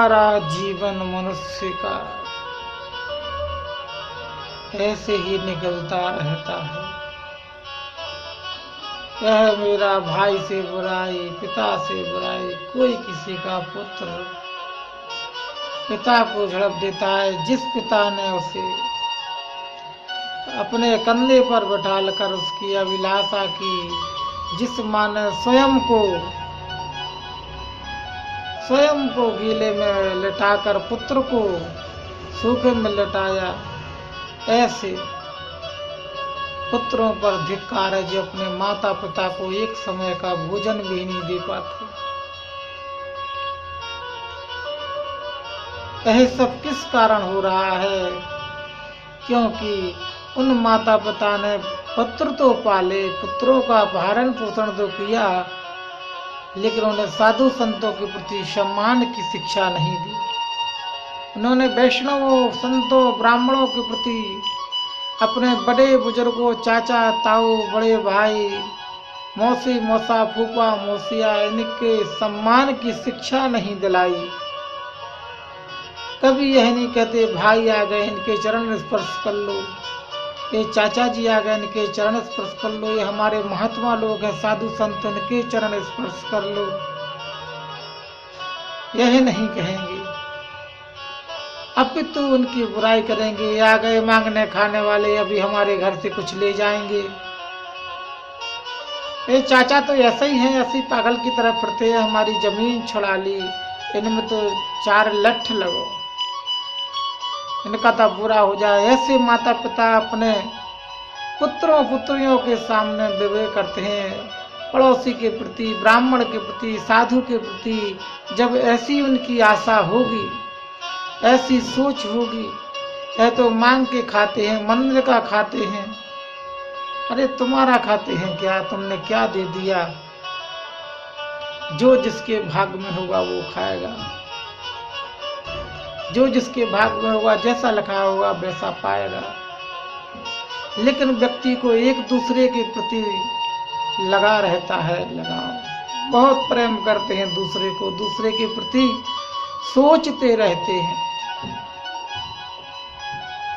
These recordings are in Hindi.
सारा जीवन मनुष्य का ऐसे ही निकलता रहता है। यह मेरा भाई से बुराई, पिता से बुराई, कोई किसी का पुत्र पिता को झड़प देता है। जिस पिता ने उसे अपने कंधे पर बैठाकर उसकी अभिलाषा की, जिस माँ ने स्वयं को गीले में लिटाकर पुत्र को सूखे में लिटाया, ऐसे पुत्रों पर धिक्कार है जो अपने माता पिता को एक समय का भोजन भी नहीं दे पाते। यह सब किस कारण हो रहा है? क्योंकि उन माता पिता ने पुत्र तो पाले, पुत्रों का भरण पोषण तो किया, लेकिन उन्हें साधु संतों के प्रति सम्मान की शिक्षा नहीं दी। उन्होंने वैष्णवों, संतों, ब्राह्मणों के प्रति, अपने बड़े बुजुर्गों, चाचा ताऊ, बड़े भाई, मौसी मौसा, फूफा मौसिया, इनके सम्मान की शिक्षा नहीं दिलाई। कभी यह नहीं कहते भाई आ गए इनके चरण स्पर्श कर लो, ये चाचा जी आ गए इनके चरण स्पर्श कर लो, ये हमारे महात्मा लोग हैं साधु संत इनके चरण स्पर्श कर लो, यह नहीं कहेंगे। अपितु उनकी बुराई करेंगे। ये आ गए मांगने खाने वाले, अभी हमारे घर से कुछ ले जाएंगे। ये चाचा तो ऐसे ही हैं, ऐसी पागल की तरह फिरते हैं, हमारी जमीन छुड़ा ली, इनमें तो 4 लठ लगो, इनका तो बुरा हो जाए। ऐसे माता पिता अपने पुत्रों पुत्रियों के सामने विवेक करते हैं। पड़ोसी के प्रति, ब्राह्मण के प्रति, साधु के प्रति जब ऐसी उनकी आशा होगी, ऐसी सोच होगी, है तो मांग के खाते हैं, मंदिर का खाते हैं। अरे तुम्हारा खाते हैं क्या? तुमने क्या दे दिया? जो जिसके भाग्य में होगा वो खाएगा, जो जिसके भाग्य में होगा, जैसा लिखा होगा वैसा पाएगा। लेकिन व्यक्ति को एक दूसरे के प्रति लगा रहता है, लगाव, बहुत प्रेम करते हैं दूसरे को, दूसरे के प्रति सोचते रहते हैं।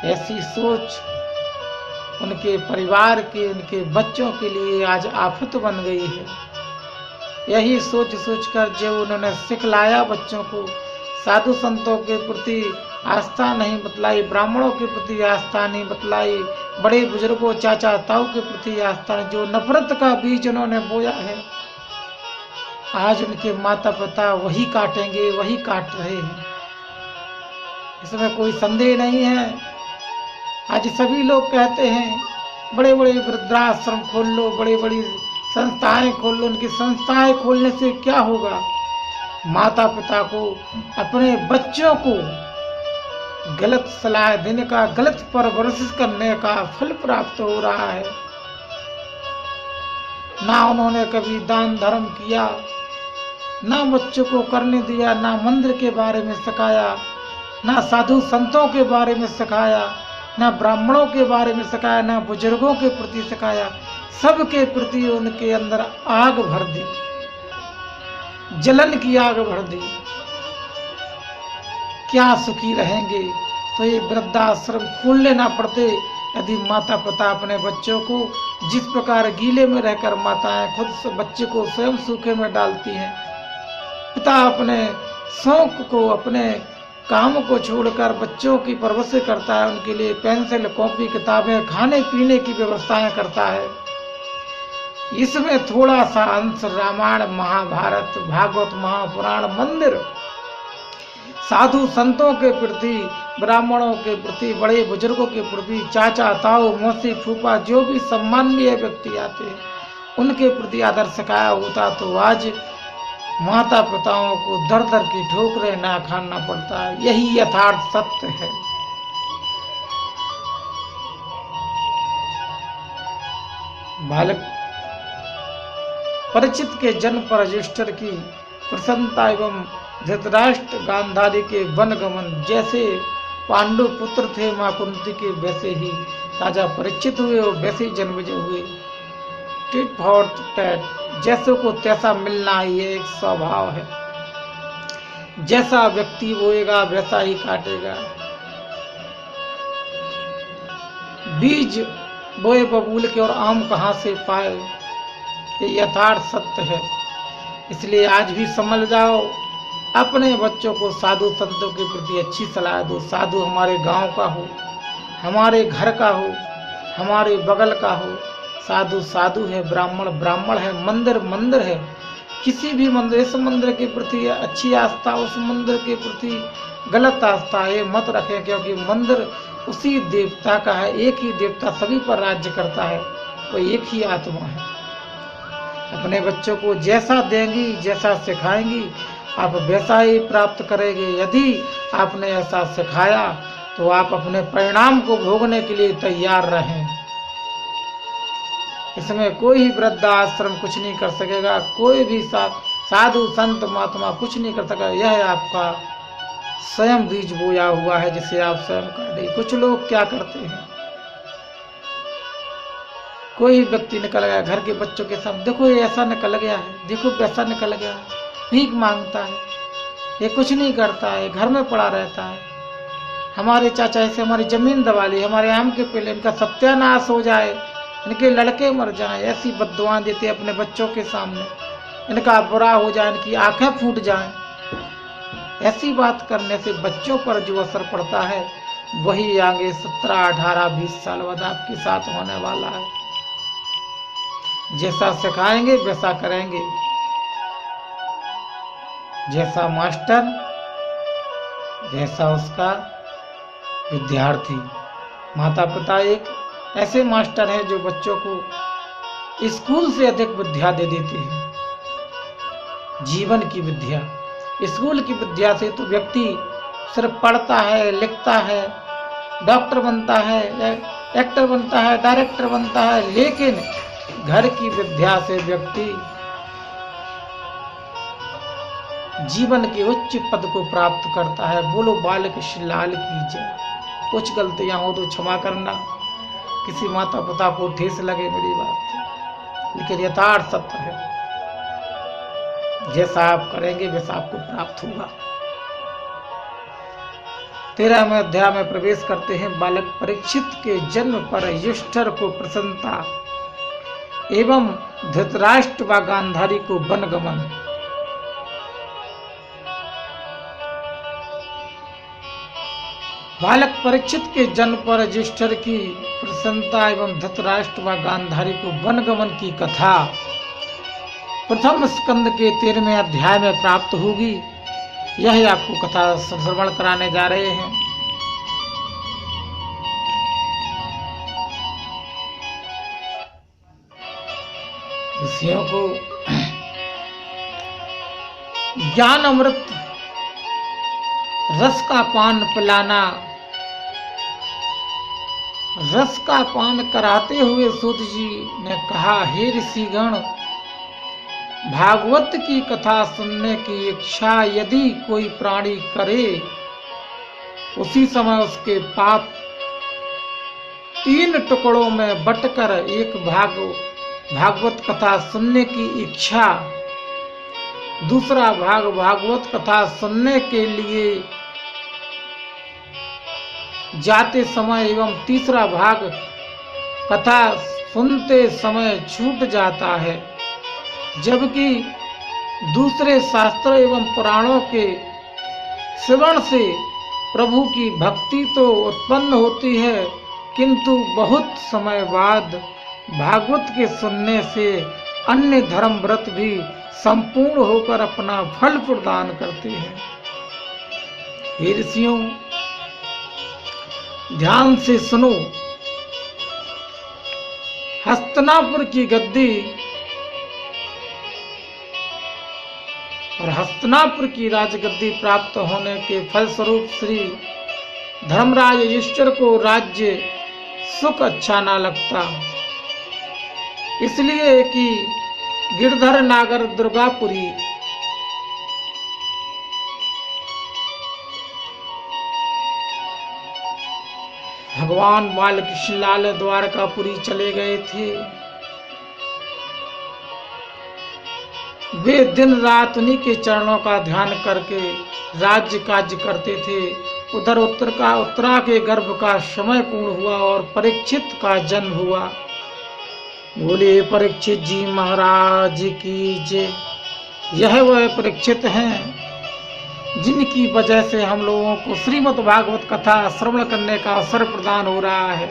ऐसी सोच उनके परिवार के, उनके बच्चों के लिए आज आफत बन गई है। यही सोच सोचकर जो उन्होंने सिखलाया बच्चों को, साधु संतों के प्रति आस्था नहीं बतलाई, ब्राह्मणों के प्रति आस्था नहीं बतलाई, बड़े बुजुर्गों, चाचा ताऊ के प्रति आस्था नहीं, जो नफरत का बीज उन्होंने बोया है, आज उनके माता पिता वही काटेंगे, वही काट रहे हैं। इसमें कोई संदेह नहीं है। आज सभी लोग कहते हैं बड़े बड़े वृद्धाश्रम खोल लो, बड़ी बड़ी संस्थाएं खोल लो। उनकी संस्थाएं खोलने से क्या होगा? माता पिता को, अपने बच्चों को गलत सलाह देने का, गलत परवरिश करने का फल प्राप्त हो रहा है। ना उन्होंने कभी दान धर्म किया, ना बच्चों को करने दिया, ना मंदिर के बारे में सिखाया, ना साधु संतों के बारे में सिखाया, ना ब्राह्मणों के बारे में सिखाया, ना बुजुर्गों के प्रति सिखाया। सबके प्रति उनके अंदर आग भर दी, जलन की आग भर दी। क्या सुखी रहेंगे? तो ये वृद्धाश्रम खोल लेना पड़ते यदि माता पिता अपने बच्चों को, जिस प्रकार गीले में रहकर माताएं खुद बच्चे को स्वयं सूखे में डालती हैं, पिता अपने शौक को, अपने काम को छोड़कर बच्चों की परवरिश करता है, उनके लिए पेंसिल, कॉपी, किताबें, खाने पीने की व्यवस्थाएं करता है। इसमें थोड़ा सा अंश रामायण, महाभारत, भागवत, महापुराण, मंदिर, साधु संतों के प्रति, ब्राह्मणों के प्रति, बड़े बुजुर्गों के प्रति, चाचा ताऊ, मौसी फूफा, जो भी सम्माननीय व्यक्ति आते हैं उनके प्रति आदर सिखाया होता तो आज माता पिताओं को दर दर की ठोकरें ना खाना पड़ता है। यही यथार्थ सत्य है। बालक परिचित के जन्म पर रजिस्टर की प्रसन्नता एवं धृतराष्ट्र गांधारी के वनगमन जैसे पांडु पुत्र थे मां कुंती के, वैसे ही राजा परिचित हुए और वैसे ही जन्मजय हुए। टिट फॉर टैट, जैसे को तैसा मिलना ही एक स्वभाव है। जैसा व्यक्ति बोएगा वैसा ही काटेगा। बीज बोए बबूल के और आम कहाँ से पाए, ये यथार्थ सत्य है। इसलिए आज भी समझ जाओ, अपने बच्चों को साधु संतों के प्रति अच्छी सलाह दो। साधु हमारे गांव का हो, हमारे घर का हो, हमारे बगल का हो। साधु साधु है, ब्राह्मण ब्राह्मण है, मंदिर मंदिर है। किसी भी मंदिर, इस मंदिर के प्रति अच्छी आस्था, उस मंदिर के प्रति गलत आस्था ये मत रखें, क्योंकि मंदिर उसी देवता का है। एक ही देवता सभी पर राज्य करता है, वो एक ही आत्मा है। अपने बच्चों को जैसा देंगी, जैसा सिखाएंगी, आप वैसा ही प्राप्त करेंगे। यदि आपने ऐसा सिखाया तो आप अपने परिणाम को भोगने के लिए तैयार रहें। इसमें कोई ही वृद्धाश्रम कुछ नहीं कर सकेगा, कोई भी साधु संत महात्मा कुछ नहीं कर सकेगा। यह आपका स्वयं बीज बोया हुआ है, जिसे आप स्वयं काटें। कुछ लोग क्या करते हैं, कोई व्यक्ति निकल गया घर के बच्चों के सामने, देखो ये ऐसा निकल गया है, देखो वैसा निकल गया है, भीख मांगता है, ये कुछ नहीं करता है, घर में पड़ा रहता है। हमारे चाचा ऐसे हमारी जमीन दबा ली, हमारे आम के पेड़, इनका सत्यानाश हो जाए, इनके लड़के मर जाएं, ऐसी बद्दुआएं देते अपने बच्चों के सामने, इनका बुरा हो जाए, इनकी आंखें फूट जाएं। ऐसी बात करने से बच्चों पर जो असर पड़ता है वही आगे 17, 18, 20 साल बाद आपके साथ होने वाला है। जैसा सिखाएंगे वैसा करेंगे, जैसा मास्टर वैसा उसका विद्यार्थी। माता पिता एक ऐसे मास्टर हैं जो बच्चों को स्कूल से अधिक विद्या दे देते हैं, जीवन की विद्या। स्कूल की विद्या से तो व्यक्ति सिर्फ पढ़ता है, लिखता है, डॉक्टर बनता है, एक्टर बनता है, डायरेक्टर बनता है, लेकिन घर की विद्या से व्यक्ति जीवन के उच्च पद को प्राप्त करता है। बोलो बालकृष्ण लाल की जय। कुछ गलतियां हो तो क्षमा करना, किसी माता पिता को ठेस लगे मेरी बात से, लेकिन यथार्थ सत्य है, जैसा आप करेंगे वैसा आपको प्राप्त होगा। 13वें अध्याय में प्रवेश करते हैं। बालक परीक्षित के जन्म पर युधिष्ठिर को प्रसन्नता एवं धृतराष्ट्र व गांधारी को वनगमन। बालक परीक्षित के जन्म पर युधिष्ठिर की प्रसन्नता एवं धृतराष्ट्र व गांधारी को वनगमन की कथा प्रथम स्कंद के 13वें अध्याय में प्राप्त होगी। यही आपको कथा श्रवण कराने जा रहे हैं। ऋषियों को ज्ञान अमृत रस का पान पिलाना, रस का पान कराते हुए सूत जी ने कहा, हे ऋषिगण, भागवत की कथा सुनने की इच्छा यदि कोई प्राणी करे, उसी समय उसके पाप 3 टुकड़ों में बंटकर एक भाग भागवत कथा सुनने की इच्छा, दूसरा भाग भागवत कथा सुनने के लिए जाते समय एवं तीसरा भाग कथा सुनते समय छूट जाता है। जबकि दूसरे शास्त्र एवं पुराणों के श्रवण से प्रभु की भक्ति तो उत्पन्न होती है, किंतु बहुत समय बाद भागवत के सुनने से अन्य धर्म व्रत भी संपूर्ण होकर अपना फल प्रदान करते हैं। हे ऋषियों, ध्यान से सुनो। हस्तिनापुर की गद्दी और हस्तिनापुर की राजगद्दी प्राप्त होने के फलस्वरूप श्री धर्मराज युधिष्ठिर को राज्य सुख अच्छा ना लगता, इसलिए कि गिरधर नागर दुर्गापुरी भगवान बालकृष्ण लाल द्वारकापुरी चले गए थे। वे दिन रात उन्हीं के चरणों का ध्यान करके राज्य कार्य करते थे। उधर उत्तरा के गर्भ का समय पूर्ण हुआ और परीक्षित का जन्म हुआ। बोले परीक्षित जी महाराज की जय। यह वह परीक्षित हैं जिनकी वजह से हम लोगों को श्रीमद् भागवत कथा श्रवण करने का अवसर प्रदान हो रहा है।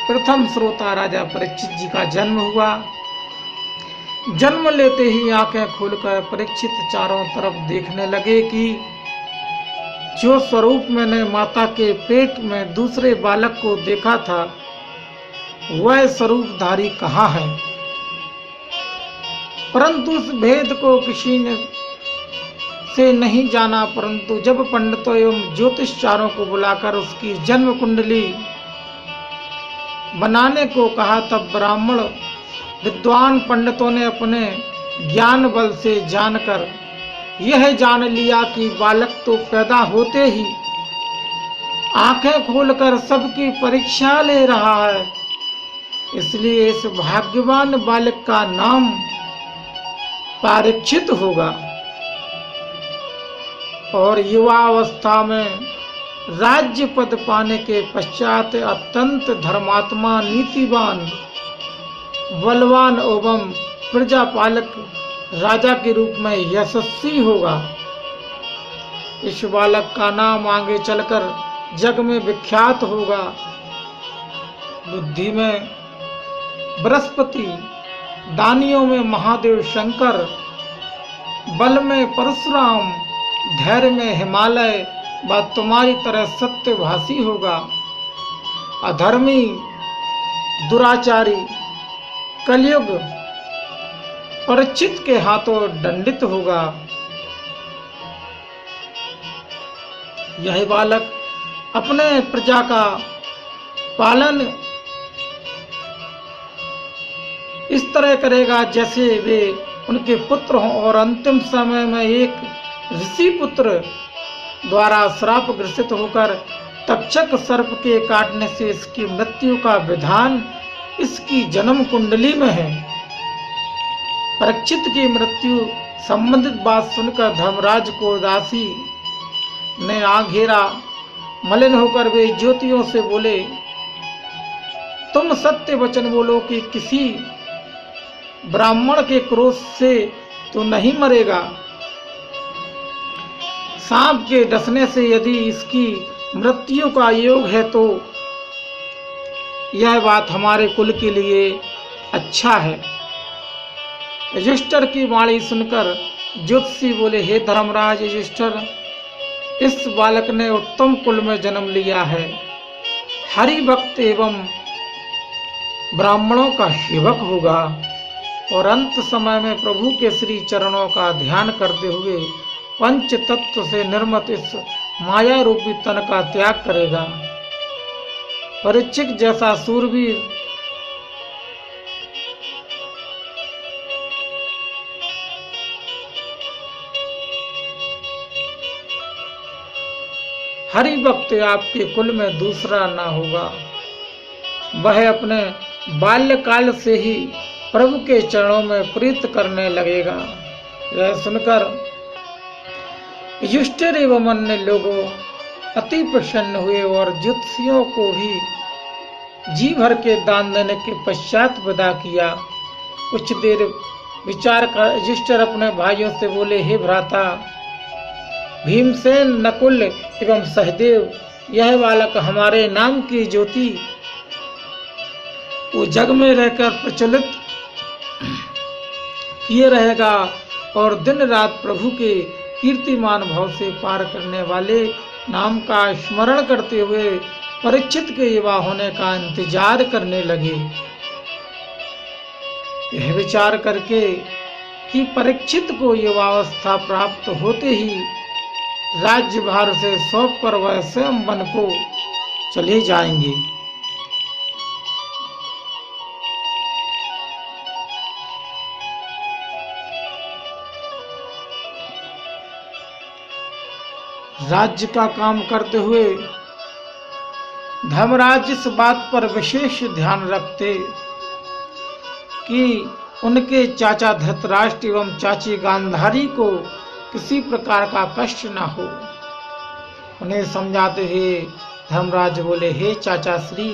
प्रथम श्रोता राजा परीक्षित जी का जन्म हुआ। जन्म लेते ही आंखें खोलकर परीक्षित चारों तरफ देखने लगे कि जो स्वरूप मैंने माता के पेट में दूसरे बालक को देखा था वह स्वरूपधारी कहाँ है। परंतु उस भेद को किसी ने से नहीं जाना। परंतु जब पंडितों एवं ज्योतिषचारों को बुलाकर उसकी जन्म कुंडली बनाने को कहा तब ब्राह्मण विद्वान पंडितों ने अपने ज्ञान बल से जानकर यह जान लिया कि बालक तो पैदा होते ही आंखें खोलकर सबकी परीक्षा ले रहा है, इसलिए इस भाग्यवान बालक का नाम परीक्षित होगा। और युवा अवस्था में राज्य पद पाने के पश्चात अत्यंत धर्मात्मा, नीतिवान, बलवान एवं प्रजापालक राजा के रूप में यशस्वी होगा। इस बालक का नाम आगे चलकर जग में विख्यात होगा। बुद्धि में बृहस्पति, दानियों में महादेव शंकर, बल में परशुराम, धैर्य में हिमालय व तुम्हारी तरह सत्यभाषी होगा। अधर्मी, दुराचारी, कलयुग परीक्षित के हाथों दंडित होगा। यह बालक अपने प्रजा का पालन इस तरह करेगा जैसे वे उनके पुत्र हों, और अंतिम समय में एक ऋषि पुत्र द्वारा श्राप ग्रसित होकर तक्षक सर्प के काटने से इसकी मृत्यु का विधान इसकी जन्म कुंडली में है। परीक्षित की मृत्यु संबंधित बात सुनकर धर्मराज को दासी ने आघेरा। मलिन होकर वे ज्योतियों से बोले, तुम सत्य वचन बोलो कि किसी ब्राह्मण के क्रोध से तो नहीं मरेगा। सांप के डसने से यदि इसकी मृत्यु का योग है तो यह बात हमारे कुल के लिए अच्छा है। युधिष्ठिर की वाणी सुनकर ज्योतिषी बोले, हे धर्मराज युधिष्ठिर, इस बालक ने उत्तम कुल में जन्म लिया है। हरि भक्त एवं ब्राह्मणों का सेवक होगा और अंत समय में प्रभु के श्री चरणों का ध्यान करते हुए पंच तत्व से निर्मित इस माया रूपी तन का त्याग करेगा। परीक्षित जैसा सूरवीर हरि भक्त आपके कुल में दूसरा ना होगा। वह अपने बाल्यकाल से ही प्रभु के चरणों में प्रीत करने लगेगा। यह सुनकर युधिष्ठिर एवं अन्य लोगों अति प्रसन्न हुए और ज्योतिषियों को भी जी भर के दान देने के पश्चात विदा किया। कुछ देर विचार कर युधिष्ठिर अपने भाइयों से बोले, हे भ्राता भीमसेन, नकुल एवं सहदेव, यह बालक हमारे नाम की ज्योति वो जग में रहकर प्रचलित किए रहेगा और दिन रात प्रभु के कीर्तिमान भाव से पार करने वाले नाम का स्मरण करते हुए परीक्षित के युवा होने का इंतजार करने लगे। यह विचार करके कि परीक्षित को युवावस्था प्राप्त होते ही राज्यभार से सौंप कर वह स्वयं वन को चले जाएंगे। राज्य का काम करते हुए धर्मराज इस बात पर विशेष ध्यान रखते कि उनके चाचा धृतराष्ट्र एवं चाची गांधारी को किसी प्रकार का कष्ट न हो। उन्हें समझाते हुए धर्मराज बोले, हे चाचा श्री,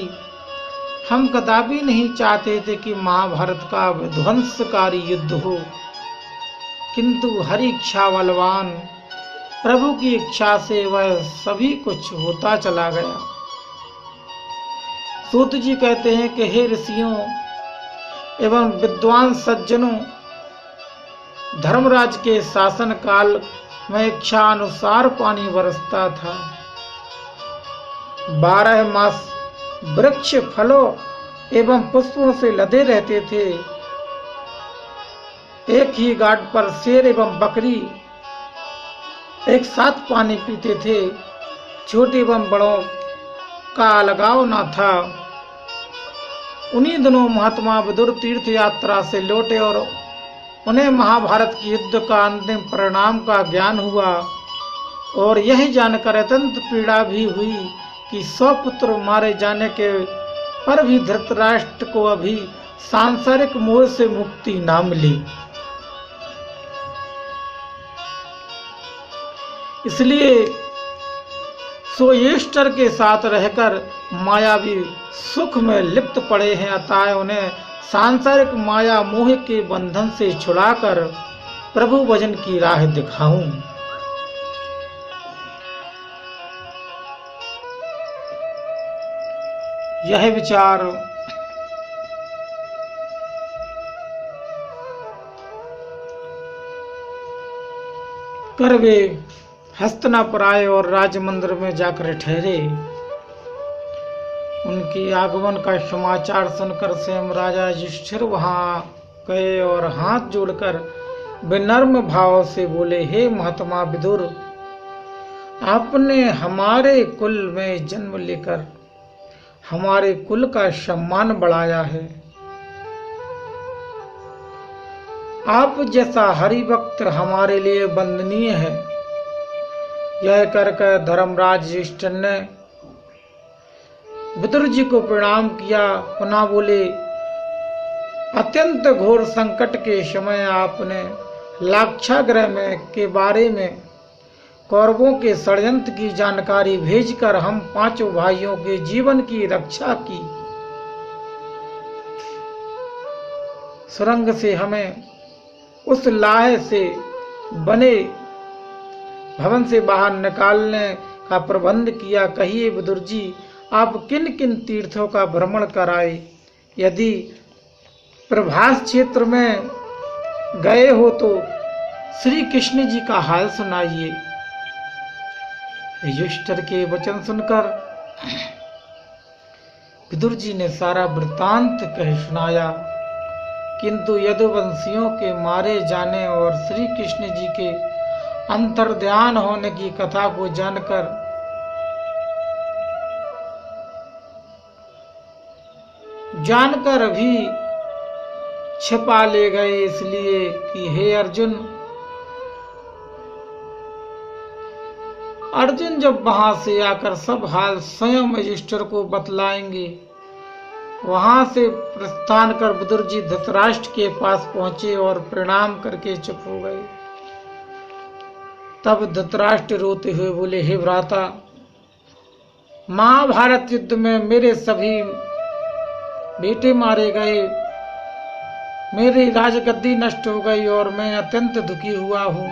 हम कदापि नहीं चाहते थे कि महाभारत का विध्वंसकारी युद्ध हो, किंतु हरि इच्छा बलवान, प्रभु की इच्छा से वह सभी कुछ होता चला गया। सूत जी कहते हैं कि हे ऋषियों एवं विद्वान सज्जनों, धर्मराज के शासन काल में इच्छा अनुसार पानी बरसता था। 12 मास वृक्ष फलों एवं पुष्पों से लदे रहते थे। एक ही घाट पर शेर एवं बकरी एक साथ पानी पीते थे। छोटे एवं बड़ों का अलगाव न था। उन्हीं दिनों महात्मा विदुर तीर्थ यात्रा से लौटे और उन्हें महाभारत के युद्ध का अंतिम परिणाम का ज्ञान हुआ और यह जानकर अत्यंत पीड़ा भी हुई कि 100 पुत्र मारे जाने के पर भी धृतराष्ट्र को अभी सांसारिक मोह से मुक्ति ना मिली। इसलिए सोयेष्टर के साथ रहकर मायावी सुख में लिप्त पड़े हैं। अतः उन्हें सांसारिक माया मोह के बंधन से छुड़ाकर प्रभु भजन की राह दिखाऊं। यह विचार कर वे हस्तिनापुर आए और राज मंदिर में जाकर ठहरे। उनकी आगमन का समाचार सुनकर स्वयं राजा युधिष्ठिर वहां गए और हाथ जोड़कर विनम्र भाव से बोले, हे महात्मा विदुर, आपने हमारे कुल में जन्म लेकर हमारे कुल का सम्मान बढ़ाया है। आप जैसा हरिभक्त हमारे लिए वंदनीय है। यह करके धर्मराज युधिष्ठिर ने विदुर जी को प्रणाम किया। पुनः बोले, अत्यंत घोर संकट के समय आपने लाक्षागृह में के बारे में कौरवों के षड्यंत्र की जानकारी भेजकर हम 5 भाइयों के जीवन की रक्षा की। सुरंग से हमें उस लाहे से बने भवन से बाहर निकालने का प्रबंध किया। कहिए विदुर जी, आप किन किन तीर्थों का भ्रमण कराए? यदि प्रभास क्षेत्र में गए हो तो श्री कृष्ण जी का हाल सुनाइए। युधिष्ठिर के वचन सुनकर विदुर जी ने सारा वृत्तांत कह सुनाया, किंतु यदुवंशियों के मारे जाने और श्री कृष्ण जी के अंतर्ध्यान होने की कथा को जानकर भी छिपा ले गए, इसलिए कि हे अर्जुन, अर्जुन जब वहां से आकर सब हाल स्वयं युधिष्ठिर को बतलाएंगे। वहां से प्रस्थान कर विदुर जी धृतराष्ट्र के पास पहुंचे और प्रणाम करके चुप हो गए। तब धृतराष्ट्र रोते हुए बोले, हे भ्राता, महाभारत युद्ध में मेरे सभी बेटे मारे गए, मेरी राजगद्दी नष्ट हो गई और मैं अत्यंत दुखी हुआ हूँ।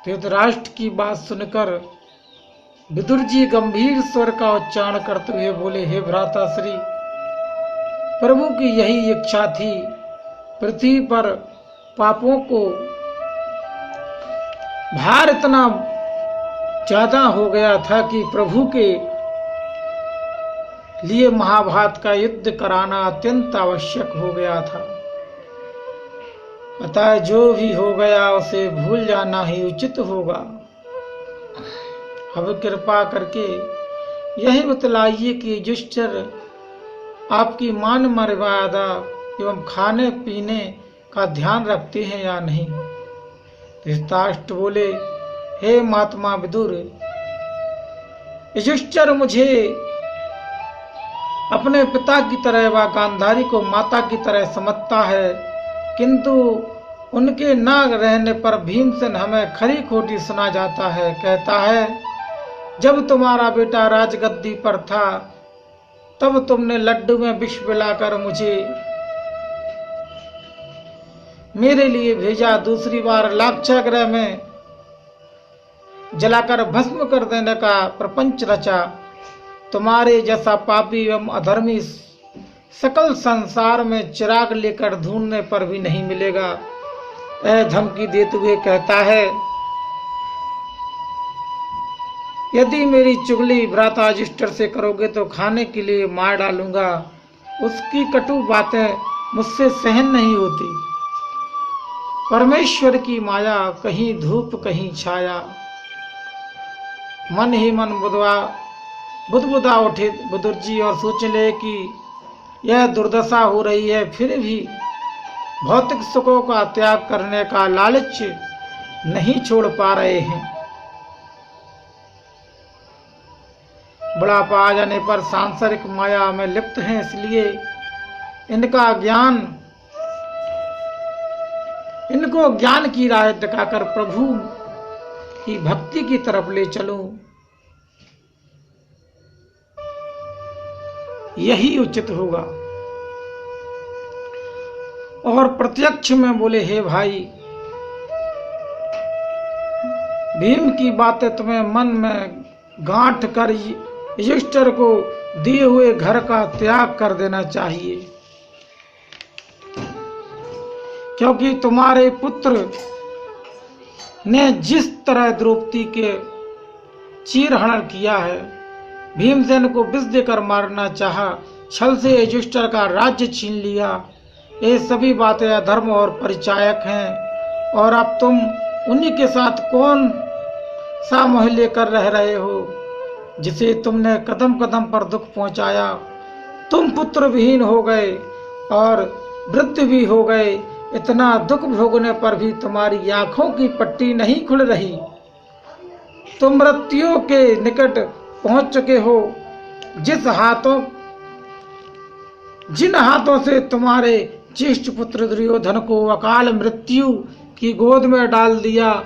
धृतराष्ट्र की बात सुनकर विदुर जी गंभीर स्वर का उच्चारण करते हुए बोले, हे भ्राता श्री, प्रभु की यही इच्छा थी। पृथ्वी पर पापों को भार इतना ज्यादा हो गया था कि प्रभु के लिए महाभारत का युद्ध कराना अत्यंत आवश्यक हो गया था। अतः जो भी हो गया उसे भूल जाना ही उचित होगा। अब कृपा करके यही बतलाइए कि युधिष्ठिर आपकी मान मर्यादा एवं खाने पीने का ध्यान रखते हैं या नहीं। धृतराष्ट्र बोले, हे महात्मा विदुर, युधिष्ठिर मुझे अपने पिता की तरह व गांधारी को माता की तरह समझता है, किंतु उनके न रहने पर भीमसेन हमें खरी खोटी सुना जाता है। कहता है, जब तुम्हारा बेटा राजगद्दी पर था तब तुमने लड्डू में विष मिलाकर मुझे मेरे लिए भेजा, दूसरी बार लाक्षागृह में जलाकर भस्म कर देने का प्रपंच रचा। तुम्हारे जैसा पापी एवं अधर्मी सकल संसार में चिराग लेकर ढूंढने पर भी नहीं मिलेगा। धमकी देते हुए कहता है, यदि मेरी चुगली भ्राता युधिष्ठिर से करोगे तो खाने के लिए मार डालूंगा। उसकी कटु बातें मुझसे सहन नहीं होती। परमेश्वर की माया, कहीं धूप कहीं छाया। मन ही मन बुदबुदा उठे बुदुर जी और सोच ले कि यह दुर्दशा हो रही है, फिर भी भौतिक सुखों का त्याग करने का लालच नहीं छोड़ पा रहे हैं। बुढ़ापा आ जाने पर सांसारिक माया में लिप्त हैं, इसलिए इनको ज्ञान की राह दिखाकर प्रभु की भक्ति की तरफ ले चलूं, यही उचित होगा। और प्रत्यक्ष में बोले, हे भाई, भीम की बातें तुम्हें मन में गांठ कर युधिष्ठिर को दिए हुए घर का त्याग कर देना चाहिए, क्योंकि तुम्हारे पुत्र ने जिस तरह द्रौपदी के चीरहरण किया है, भीमसेन को विष देकर मारना चाहा, छल से युधिष्ठिर का राज्य छीन लिया, ये सभी बातें अधर्म और परिचायक हैं। और अब तुम उन्हीं के साथ कौन सा मोह लेकर रह रहे हो, जिसे तुमने कदम कदम पर दुख पहुंचाया। तुम पुत्र विहीन हो गए और वृद्ध भी हो गए। इतना दुख भोगने पर भी तुम्हारी आंखों की पट्टी नहीं खुल रही। तुम मृत्यु के निकट पहुंच चुके हो। जिन हाथों से तुम्हारे ज्येष्ठ पुत्र दुर्योधन को अकाल मृत्यु की गोद में डाल दिया,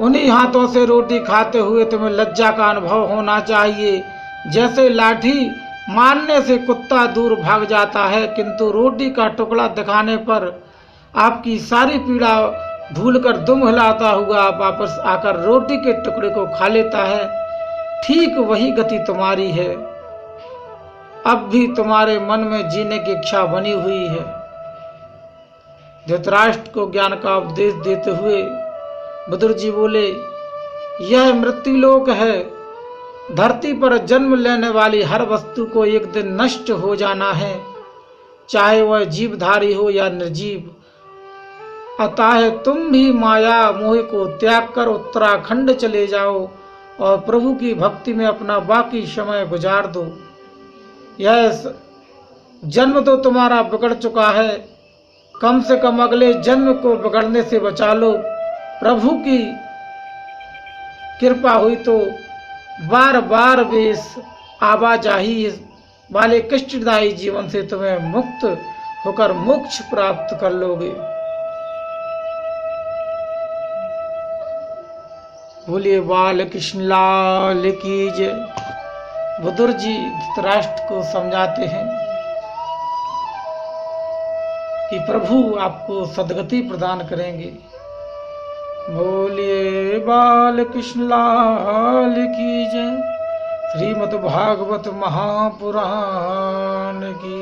उन्हीं हाथों से रोटी खाते हुए तुम्हें लज्जा का अनुभव होना चाहिए। जैसे लाठी मारने से कुत्ता दूर भाग जाता है, किंतु रोटी का टुकड़ा दिखाने पर आपकी सारी पीड़ा भूलकर दुम हिलाता हुआ वापस आकर रोटी के टुकड़े को खा लेता है, ठीक वही गति तुम्हारी है। अब भी तुम्हारे मन में जीने की इच्छा बनी हुई है। धृतराष्ट्र को ज्ञान का उपदेश देते हुए बुद्ध जी बोले, यह मृत्युलोक है। धरती पर जन्म लेने वाली हर वस्तु को एक दिन नष्ट हो जाना है, चाहे वह जीवधारी हो या निर्जीव। अतः तुम भी माया मोह को त्याग कर उत्तराखंड चले जाओ और प्रभु की भक्ति में अपना बाकी समय गुजार दो। यह जन्म तो तुम्हारा बिगड़ चुका है, कम से कम अगले जन्म को बिगड़ने से बचा लो। प्रभु की कृपा हुई तो बार बार बेस आवाजाही वाले कष्टदायी जीवन से तुम्हें मुक्त होकर मोक्ष प्राप्त कर लोगे। बोलिए बाल कृष्ण लाल की जय। बुद्ध जी धृतराष्ट्र को समझाते हैं कि प्रभु आपको सद्गति प्रदान करेंगे। बोलिए बाल कृष्ण लाल की जय। श्रीमद् भागवत महापुराण की